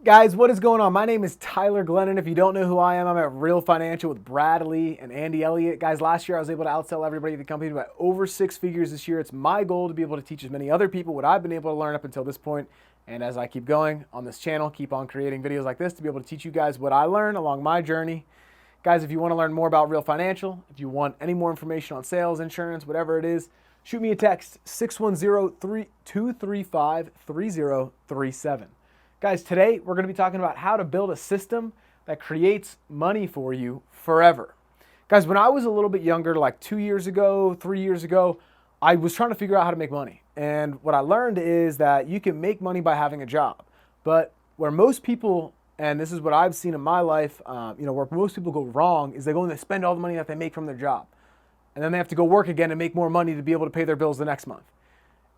Guys, what is going on? My name is Tyler Glennon. If you don't know who I am, I'm at Real Financial with Bradley and Andy Elliott. Guys, last year I was able to outsell everybody at the company by over six figures this year. It's my goal to be able to teach as many other people what I've been able to learn up until this point. And as I keep going on this channel, keep on creating videos like this to be able to teach you guys what I learn along my journey. Guys, if you want to learn more about Real Financial, if you want any more information on sales, insurance, whatever it is, shoot me a text, 610-235-3037. Guys, today we're going to be talking about how to build a system that creates money for you forever. Guys, when I was a little bit younger, like 2 years ago, 3 years ago, I was trying to figure out how to make money. And what I learned is that you can make money by having a job. But where most people, and this is what I've seen in my life, where most people go wrong is they go and they spend all the money that they make from their job. And then they have to go work again and make more money to be able to pay their bills the next month.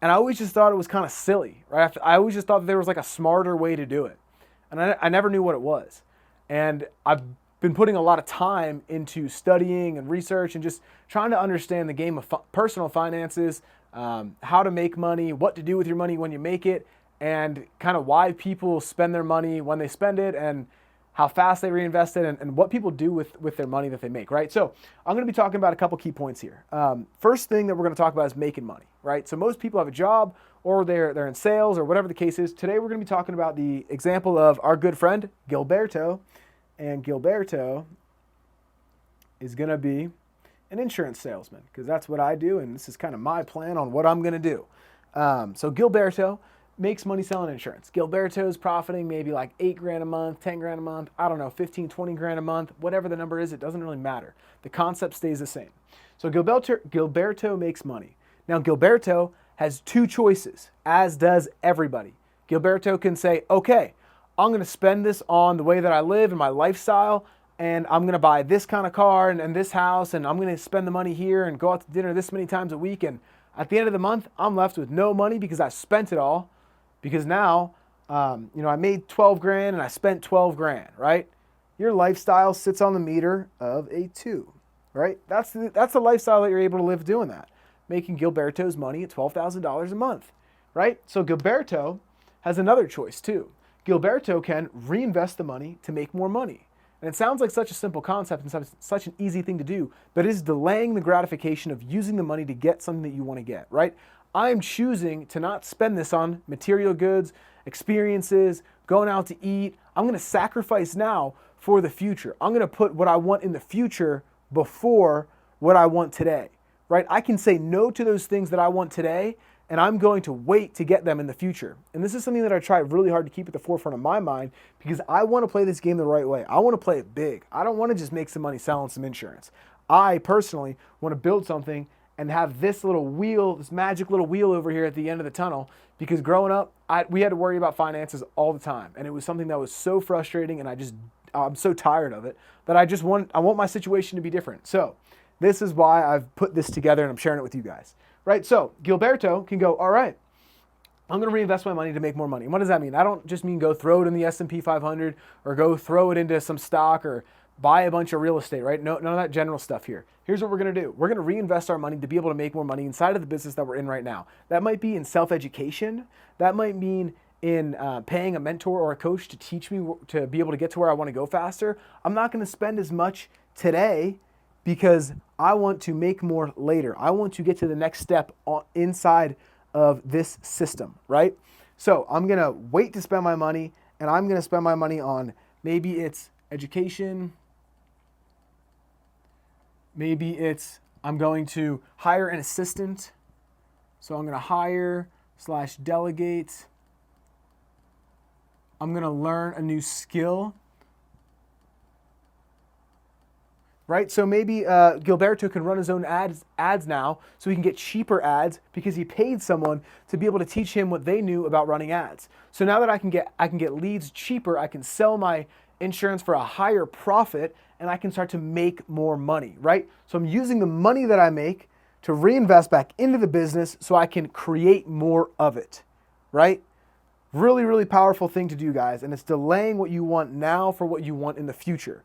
And I always just thought it was kind of silly, right? I always just thought that there was like a smarter way to do it. And I never knew what it was. And I've been putting a lot of time into studying and research and just trying to understand the game of personal finances, how to make money, what to do with your money when you make it, and kind of why people spend their money when they spend it, and how fast they reinvest it, and what people do with their money that they make, right? So I'm going to be talking about a couple key points here. First thing that we're going to talk about is making money, right? So most people have a job or they're in sales or whatever the case is. Today we're going to be talking about the example of our good friend Gilberto, and Gilberto is going to be an insurance salesman because that's what I do, and this is kind of my plan on what I'm going to do. So Gilberto makes money selling insurance. Gilberto's profiting maybe like 8 grand a month, 10 grand a month, I don't know, 15, 20 grand a month, whatever the number is, it doesn't really matter. The concept stays the same. So Gilberto makes money. Now Gilberto has two choices, as does everybody. Gilberto can say, okay, I'm going to spend this on the way that I live and my lifestyle, and I'm going to buy this kind of car and this house, and I'm going to spend the money here and go out to dinner this many times a week, and at the end of the month, I'm left with no money because I spent it all. Because now, I made 12 grand and I spent 12 grand, right? Your lifestyle sits on the meter of a 2, right? That's the lifestyle that you're able to live doing that. Making Gilberto's money at $12,000 a month, right? So Gilberto has another choice too. Gilberto can reinvest the money to make more money. And it sounds like such a simple concept and such an easy thing to do, but it is delaying the gratification of using the money to get something that you want to get, right? I'm choosing to not spend this on material goods, experiences, going out to eat. I'm going to sacrifice now for the future. I'm going to put what I want in the future before what I want today, right? I can say no to those things that I want today, and I'm going to wait to get them in the future. And this is something that I try really hard to keep at the forefront of my mind because I want to play this game the right way. I want to play it big. I don't want to just make some money selling some insurance. I personally want to build something and have this little wheel, this magic little wheel over here at the end of the tunnel, because growing up, we had to worry about finances all the time. And it was something that was so frustrating, and I'm so tired of it that I want my situation to be different. So this is why I've put this together and I'm sharing it with you guys, right? So Gilberto can go, all right, I'm going to reinvest my money to make more money. And what does that mean? I don't just mean go throw it in the S&P 500 or go throw it into some stock or buy a bunch of real estate, right? No, none of that general stuff here. Here's what we're going to do. We're going to reinvest our money to be able to make more money inside of the business that we're in right now. That might be in self-education. That might mean in paying a mentor or a coach to teach me to be able to get to where I want to go faster. I'm not going to spend as much today because I want to make more later. I want to get to the next step inside of this system, right? So I'm going to wait to spend my money, and I'm going to spend my money on maybe it's education. Maybe it's I'm going to hire an assistant. So I'm going to hire / delegate. I'm going to learn a new skill. Right? So maybe Gilberto can run his own ads now so he can get cheaper ads because he paid someone to be able to teach him what they knew about running ads. So now that I can get leads cheaper, I can sell my insurance for a higher profit, and I can start to make more money, right? So I'm using the money that I make to reinvest back into the business so I can create more of it, right? Really, really powerful thing to do, guys, and it's delaying what you want now for what you want in the future.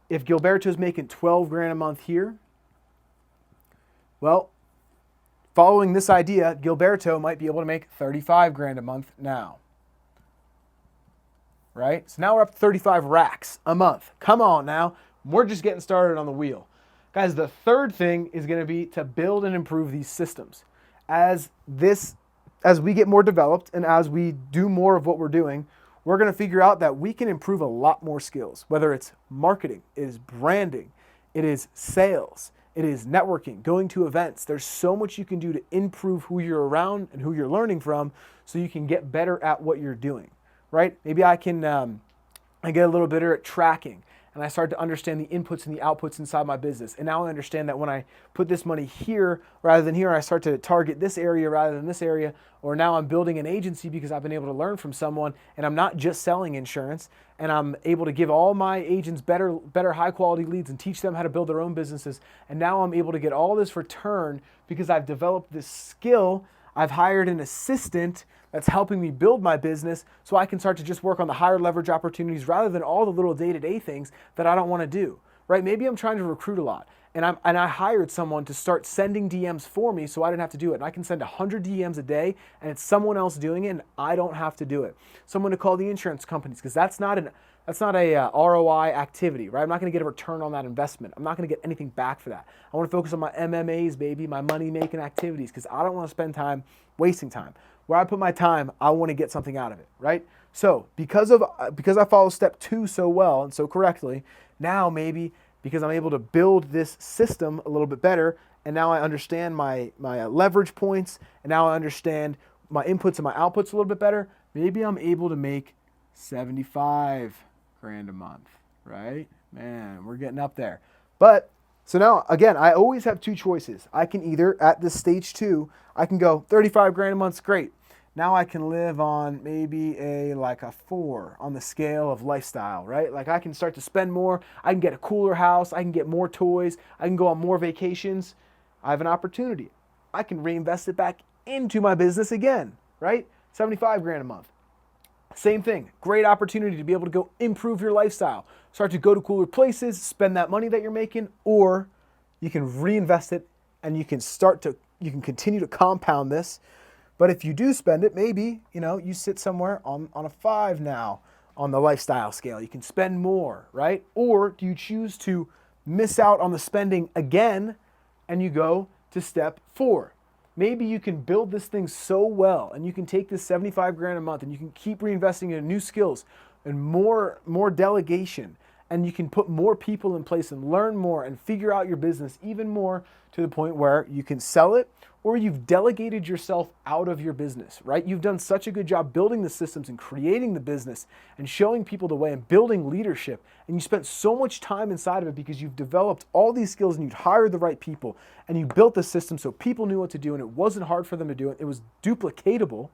If Gilberto's making 12 grand a month here, well, following this idea, Gilberto might be able to make 35 grand a month now. right? So now we're up to 35 racks a month. Come on now. We're just getting started on the wheel. Guys, the third thing is going to be to build and improve these systems. As we get more developed and as we do more of what we're doing, we're going to figure out that we can improve a lot more skills, whether it's marketing, it is branding, it is sales, it is networking, going to events. There's so much you can do to improve who you're around and who you're learning from so you can get better at what you're doing, right? Maybe I get a little better at tracking, and I start to understand the inputs and the outputs inside my business. And now I understand that when I put this money here rather than here, I start to target this area rather than this area, or now I'm building an agency because I've been able to learn from someone, and I'm not just selling insurance, and I'm able to give all my agents better high quality leads and teach them how to build their own businesses. And now I'm able to get all this return because I've developed this skill. I've hired an assistant that's helping me build my business so I can start to just work on the higher leverage opportunities rather than all the little day-to-day things that I don't want to do, right? Maybe I'm trying to recruit a lot and I hired someone to start sending DMs for me so I didn't have to do it. And I can send 100 DMs a day and it's someone else doing it and I don't have to do it. Someone to call the insurance companies because that's not a ROI activity, right? I'm not going to get a return on that investment. I'm not going to get anything back for that. I want to focus on my MMAs, baby, my money-making activities, because I don't want to spend time wasting time. Where I put my time, I want to get something out of it, right? So because I follow step 2 so well and so correctly, now maybe because I'm able to build this system a little bit better, and now I understand my leverage points, and now I understand my inputs and my outputs a little bit better, maybe I'm able to make 75 grand a month, right? Man, we're getting up there. But so now, again, I always have 2 choices. I can either, at this stage 2, I can go 35 grand a month's great. Now I can live on maybe a 4 on the scale of lifestyle, right? Like I can start to spend more. I can get a cooler house. I can get more toys. I can go on more vacations. I have an opportunity. I can reinvest it back into my business again, right? 75 grand a month. Same thing, great opportunity to be able to go improve your lifestyle. Start to go to cooler places, spend that money that you're making, or you can reinvest it and you can continue to compound this. But if you do spend it, maybe, you sit somewhere on a 5 now on the lifestyle scale. You can spend more, right? Or do you choose to miss out on the spending again and you go to step 4? Maybe you can build this thing so well and you can take this 75 grand a month and you can keep reinvesting in new skills and more delegation, and you can put more people in place and learn more and figure out your business even more to the point where you can sell it, or you've delegated yourself out of your business, right? You've done such a good job building the systems and creating the business and showing people the way and building leadership. And you spent so much time inside of it because you've developed all these skills and you'd hired the right people and you built the system so people knew what to do and it wasn't hard for them to do it. It was duplicatable,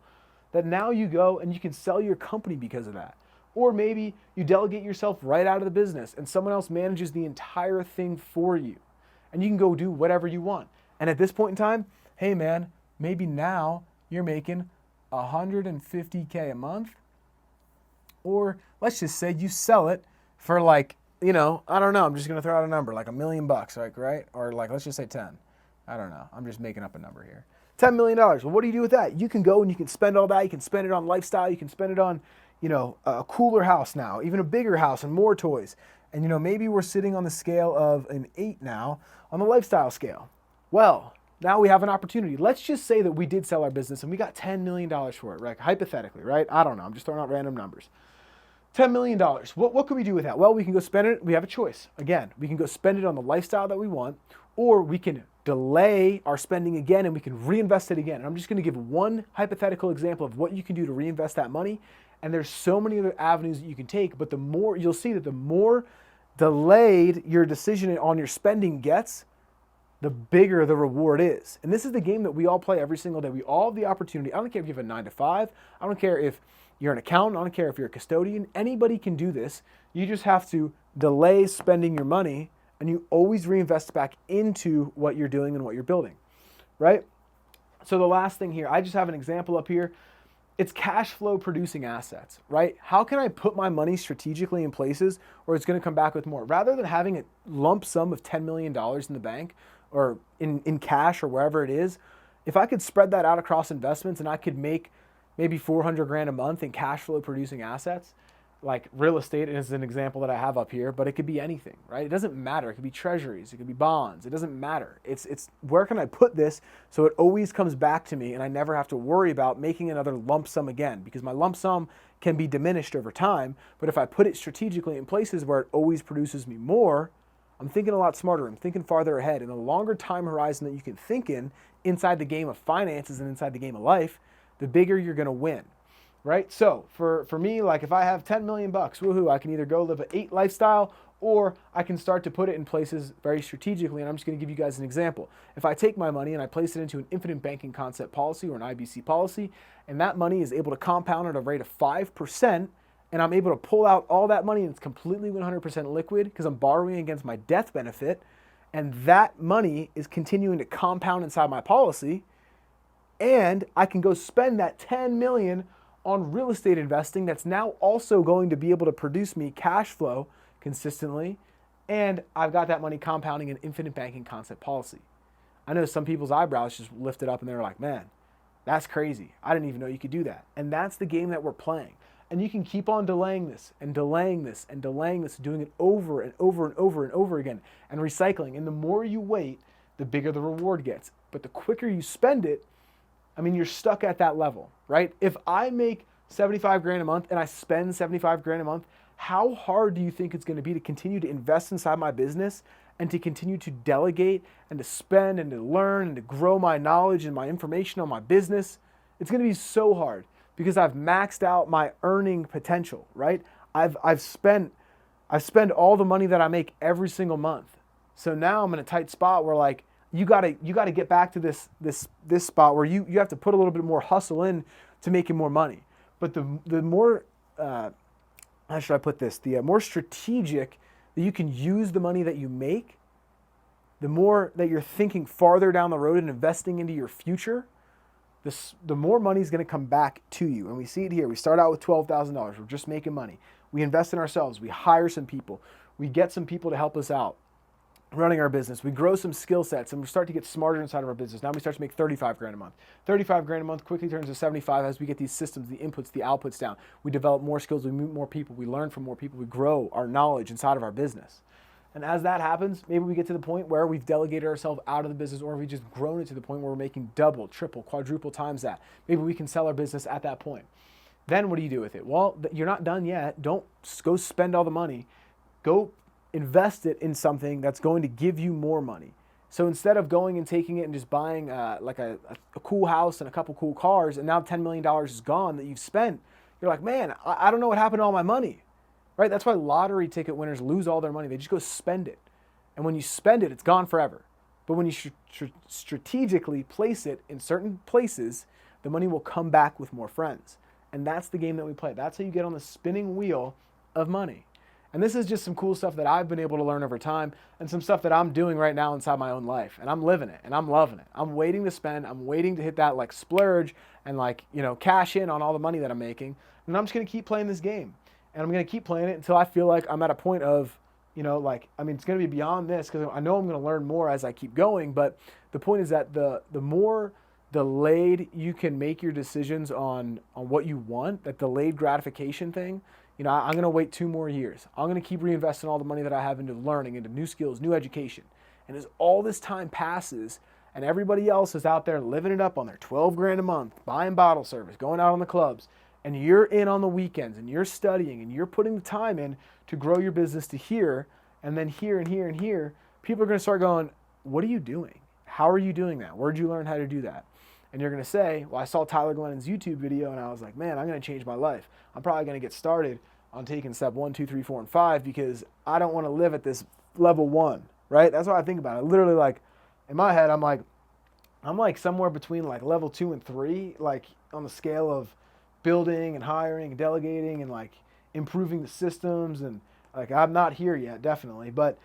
that now you go and you can sell your company because of that. Or maybe you delegate yourself right out of the business and someone else manages the entire thing for you. And you can go do whatever you want. And at this point in time, hey man, maybe now you're making $150K a month. Or let's just say you sell it for I don't know, I'm just going to throw out a number, like $1 million, right? Or let's just say 10. I don't know. I'm just making up a number here. $10 million. Well, what do you do with that? You can go and you can spend all that. You can spend it on lifestyle. You can spend it on, a cooler house now, even a bigger house and more toys. And, maybe we're sitting on the scale of an 8 now on the lifestyle scale. Well, now we have an opportunity. Let's just say that we did sell our business and we got $10 million for it, right? Hypothetically, right? I don't know. I'm just throwing out random numbers. $10 million. What can we do with that? Well, we can go spend it. We have a choice. Again, we can go spend it on the lifestyle that we want, or we can delay our spending again and we can reinvest it again. And I'm just going to give one hypothetical example of what you can do to reinvest that money. And there's so many other avenues that you can take, but the more you'll see that the more delayed your decision on your spending gets, the bigger the reward is. And this is the game that we all play every single day. We all have the opportunity. I don't care if you have a 9 to 5. I don't care if you're an accountant. I don't care if you're a custodian. Anybody can do this. You just have to delay spending your money and you always reinvest back into what you're doing and what you're building, right? So the last thing here, I just have an example up here. It's cash flow producing assets, right? How can I put my money strategically in places where it's going to come back with more? Rather than having a lump sum of $10 million in the bank or in cash or wherever it is, if I could spread that out across investments and I could make maybe 400 grand a month in cash flow producing assets, like real estate is an example that I have up here, but it could be anything, right? It doesn't matter. It could be treasuries, it could be bonds. It doesn't matter. It's where can I put this so it always comes back to me and I never have to worry about making another lump sum again, because my lump sum can be diminished over time, but if I put it strategically in places where it always produces me more, I'm thinking a lot smarter. I'm thinking farther ahead. And the longer time horizon that you can think in inside the game of finances and inside the game of life, the bigger you're going to win. Right? So for me, like if I have 10 million bucks, woohoo, I can either go live an 8 lifestyle or I can start to put it in places very strategically. And I'm just going to give you guys an example. If I take my money and I place it into an infinite banking concept policy or an IBC policy, and that money is able to compound at a rate of 5%, and I'm able to pull out all that money and it's completely 100% liquid because I'm borrowing against my death benefit, and that money is continuing to compound inside my policy, and I can go spend that 10 million on real estate investing that's now also going to be able to produce me cash flow consistently, and I've got that money compounding in infinite banking concept policy. I know some people's eyebrows just lifted up and they're like, man, that's crazy. I didn't even know you could do that. And that's the game that we're playing. And you can keep on delaying this and delaying this and delaying this, doing it over and over and over and over again and recycling. And the more you wait, the bigger the reward gets. But the quicker you spend it, I mean, you're stuck at that level, right? If I make 75 grand a month and I spend 75 grand a month, how hard do you think it's going to be to continue to invest inside my business and to continue to delegate and to spend and to learn and to grow my knowledge and my information on my business? It's going to be so hard because I've maxed out my earning potential, right? I've spent all the money that I make every single month. So now I'm in a tight spot where like you gotta get back to this spot where you have to put a little bit more hustle in to making more money. But the more how should I put this? The more strategic that you can use the money that you make, the more that you're thinking farther down the road and investing into your future, the more money is going to come back to you. And we see it here. We start out with $12,000. We're just making money. We invest in ourselves. We hire some people. We get some people to help us out running our business. We grow some skill sets and we start to get smarter inside of our business. Now we start to make 35 grand a month. 35 grand a month quickly turns to 75 as we get these systems, the inputs, the outputs down. We develop more skills. We meet more people. We learn from more people. We grow our knowledge inside of our business. And as that happens, maybe we get to the point where we've delegated ourselves out of the business, or we've just grown it to the point where we're making double, triple, quadruple times that. Maybe we can sell our business at that point. Then what do you do with it? Well, you're not done yet. Don't go spend all the money. Go invest it in something that's going to give you more money. So instead of going and taking it and just buying like a cool house and a couple cool cars, and now $10 million is gone that you've spent, you're like, man, I don't know what happened to all my money. Right? That's why lottery ticket winners lose all their money. They just go spend it. And when you spend it, it's gone forever. But when you strategically place it in certain places, the money will come back with more friends. And that's the game that we play. That's how you get on the spinning wheel of money. And this is just some cool stuff that I've been able to learn over time and some stuff that I'm doing right now inside my own life. And I'm living it and I'm loving it. I'm waiting to spend. I'm waiting to hit that like splurge and like, cash in on all the money that I'm making. And I'm just going to keep playing this game. And I'm going to keep playing it until I feel like I'm at a point of, it's going to be beyond this because I know I'm going to learn more as I keep going. But the point is that the more delayed you can make your decisions on what you want, that delayed gratification thing, I'm going to wait 2 more years. I'm going to keep reinvesting all the money that I have into learning, into new skills, new education. And as all this time passes and everybody else is out there living it up on their 12 grand a month, buying bottle service, going out on the clubs, and you're in on the weekends and you're studying and you're putting the time in to grow your business to here and then here and here and here, people are going to start going, what are you doing? How are you doing that? Where'd you learn how to do that? And you're going to say, well, I saw Tyler Glennon's YouTube video and I was like, man, I'm going to change my life. I'm probably going to get started on taking step 1, 2, 3, 4, and 5 because I don't want to live at this level 1, right? That's what I think about it. Literally, like in my head, I'm like somewhere between like level 2 and 3, like on the scale of building and hiring and delegating and like improving the systems, and like I'm not here yet, definitely. But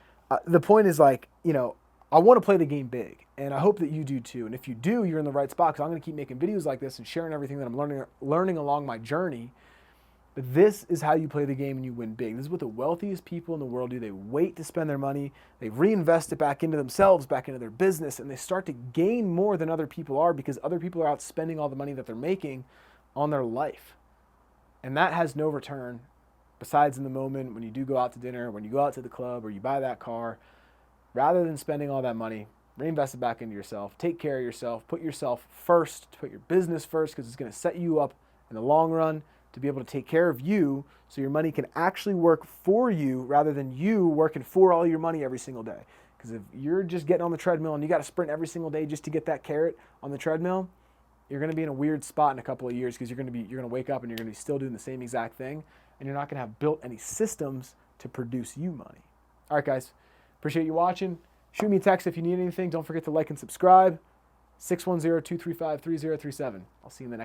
the point is like, I want to play the game big, and I hope that you do too. And if you do, you're in the right spot because I'm going to keep making videos like this and sharing everything that I'm learning along my journey. But this is how you play the game and you win big. This is what the wealthiest people in the world do. They wait to spend their money, they reinvest it back into themselves, back into their business, and they start to gain more than other people are because other people are out spending all the money that they're making on their life. And that has no return besides in the moment when you do go out to dinner, when you go out to the club, or you buy that car, rather than spending all that money, reinvest it back into yourself. Take care of yourself. Put yourself first. Put your business first, because it's going to set you up in the long run to be able to take care of you, so your money can actually work for you rather than you working for all your money every single day. Because if you're just getting on the treadmill and you got to sprint every single day just to get that carrot on the treadmill, you're going to be in a weird spot in a couple of years, because you're going to wake up and you're going to be still doing the same exact thing, and you're not going to have built any systems to produce you money. All right, guys. Appreciate you watching. Shoot me a text if you need anything. Don't forget to like and subscribe. 610-235-3037. I'll see you in the next